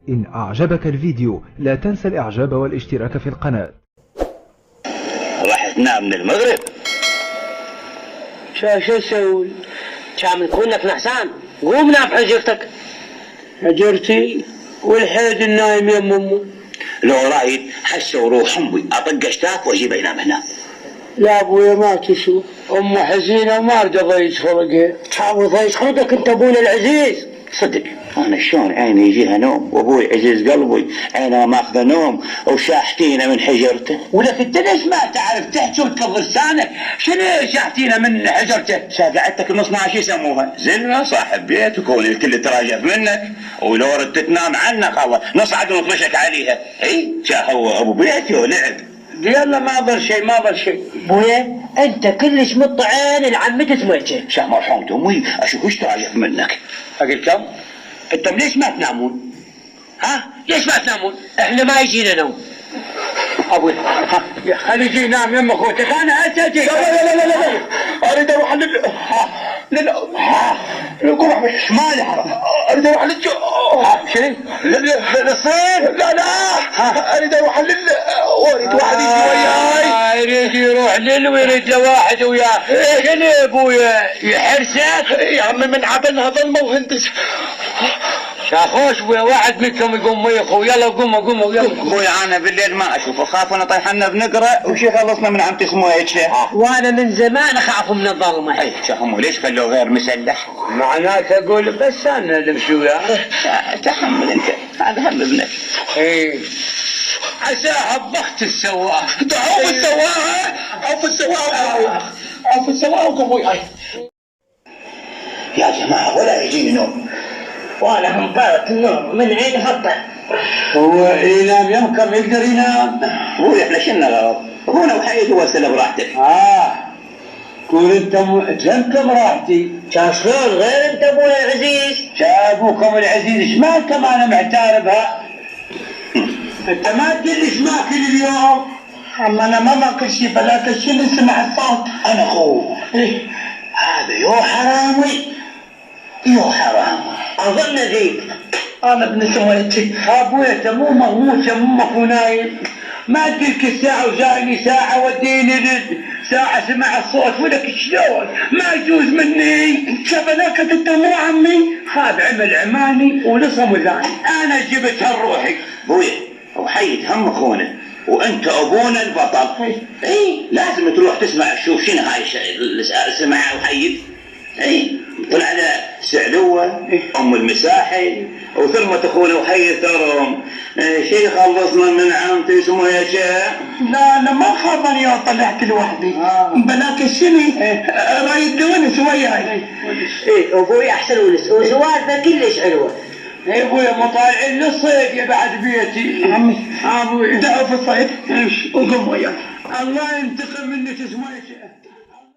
إن أعجبك الفيديو لا تنسى الإعجاب والاشتراك في القناة. راح تنام من المغرب؟ شو تسوي؟ كامل كونك نحسان، قوم نام حجرتك. حجرتي والحيد النايم يم امه. لو رايد حسه وروح امي اطق اشتاك واجيبه ينام هنا. لا ابويا ما تشوف، امه حزينه وما رضى يخرقها. تحاول يخرقك انت ابونا العزيز. صدق انا شلون عيني يجيها نوم وابوي عزيز قلبي عينه ماخذه نوم وشاحتينا من حجرته. ولك انت ليش ما تعرف تحكي وتكبر لسانك؟ شنو شاحتينا من حجرته؟ قعدتك المصنع شو يسموها؟ زلمه صاحب بيت وكون الكل تراجف منك ولو ردت تنام عنك الله نصعد ونطمشك عليها. اي شا هو ابو بيتي ولعب. يلا ما ضر شيء ما ضر شيء. ابويا انت كلش مطعن لعمتك سميتك. شا مرحومة امي اشوف ايش تراجف منك. اقول كم؟ انتم ليش ما تنامون؟ ها؟ ليش ما تنامون؟ احنا ما يجينا نوم. ابوي خلي يجي ينام يم اخوتك انا اتجي. لا اريد اروح للقرح مالها اريد اروح شنو؟ للصين. لا اريد اروح اريد واحد يجي وياي. يريد يروح ويريد له واحد وياه. شنو يا ابويا يحرسك؟ يا عمي من عبلها ظلمه وهندس. شاخوش واحد منكم يقوم ويخو. يلا قوموا يلا. ابوي انا بالليل ما اشوف اخاف انا طيحنا بنقرا وش خلصنا من عم تسموه هيك. وانا من زمان اخاف من الظلمه. اي شو ليش خلوه غير مسلح؟ معناته اقول بس انا اللي مشي وياه. تحمل انت هذا هم ابنك. ايه عساها بضغط السواق. عوف السواق عوف السواق ابوي. يا جماعه ولا يجيني نوم وانا مبارك النوم من عين هطع. هو ينام يمكن يقدر ينام. ابوي احنا شلنا غلط. ابونا وحيد وسله براحتك. قول انت براحتي. كان شلون غير انت ابونا العزيز؟ ابوكم العزيز ايش مالكم انا معتار بها؟ انت ما تقول لي ايش ماكل اليوم؟ اما انا ما ماكل شيء بلاك شيء نسمع الصوت. انا اخوه. هذا يو حرامي اظن ذيك. انا ابن سويتي. ابويا مو مغموس امك ونايم. ما تدرك الساعة وجايني ساعة وديني ساعة سمع الصوت. ولك شلون؟ ما يجوز مني. شبلاك انت مو عمي. هذا عمل عماني ولصم وذاني. انا جبتها لروحي. ابويا وحيد هم اخونا وانت ابونا البطل. اي لازم تروح تسمع تشوف شنو هاي سمعها وحيد. اي طلع له سعلوه ام المساحي وثرمة اخونا وحيد ترهم. شي خلصنا من عمتي اسمه يا شيخ. لا انا ما خاف اني طلعت لوحدي. بلاك الشني رايد ونس وياي. ايه ابوي احسن ونس وسوالفه كلش حلوه. يا ابويا مطالعين للصيد يا بعد بيتي. عمي ابوي دعوا في الصيد. وقم وياي. الله ينتقم منك اسمه يا شيخ.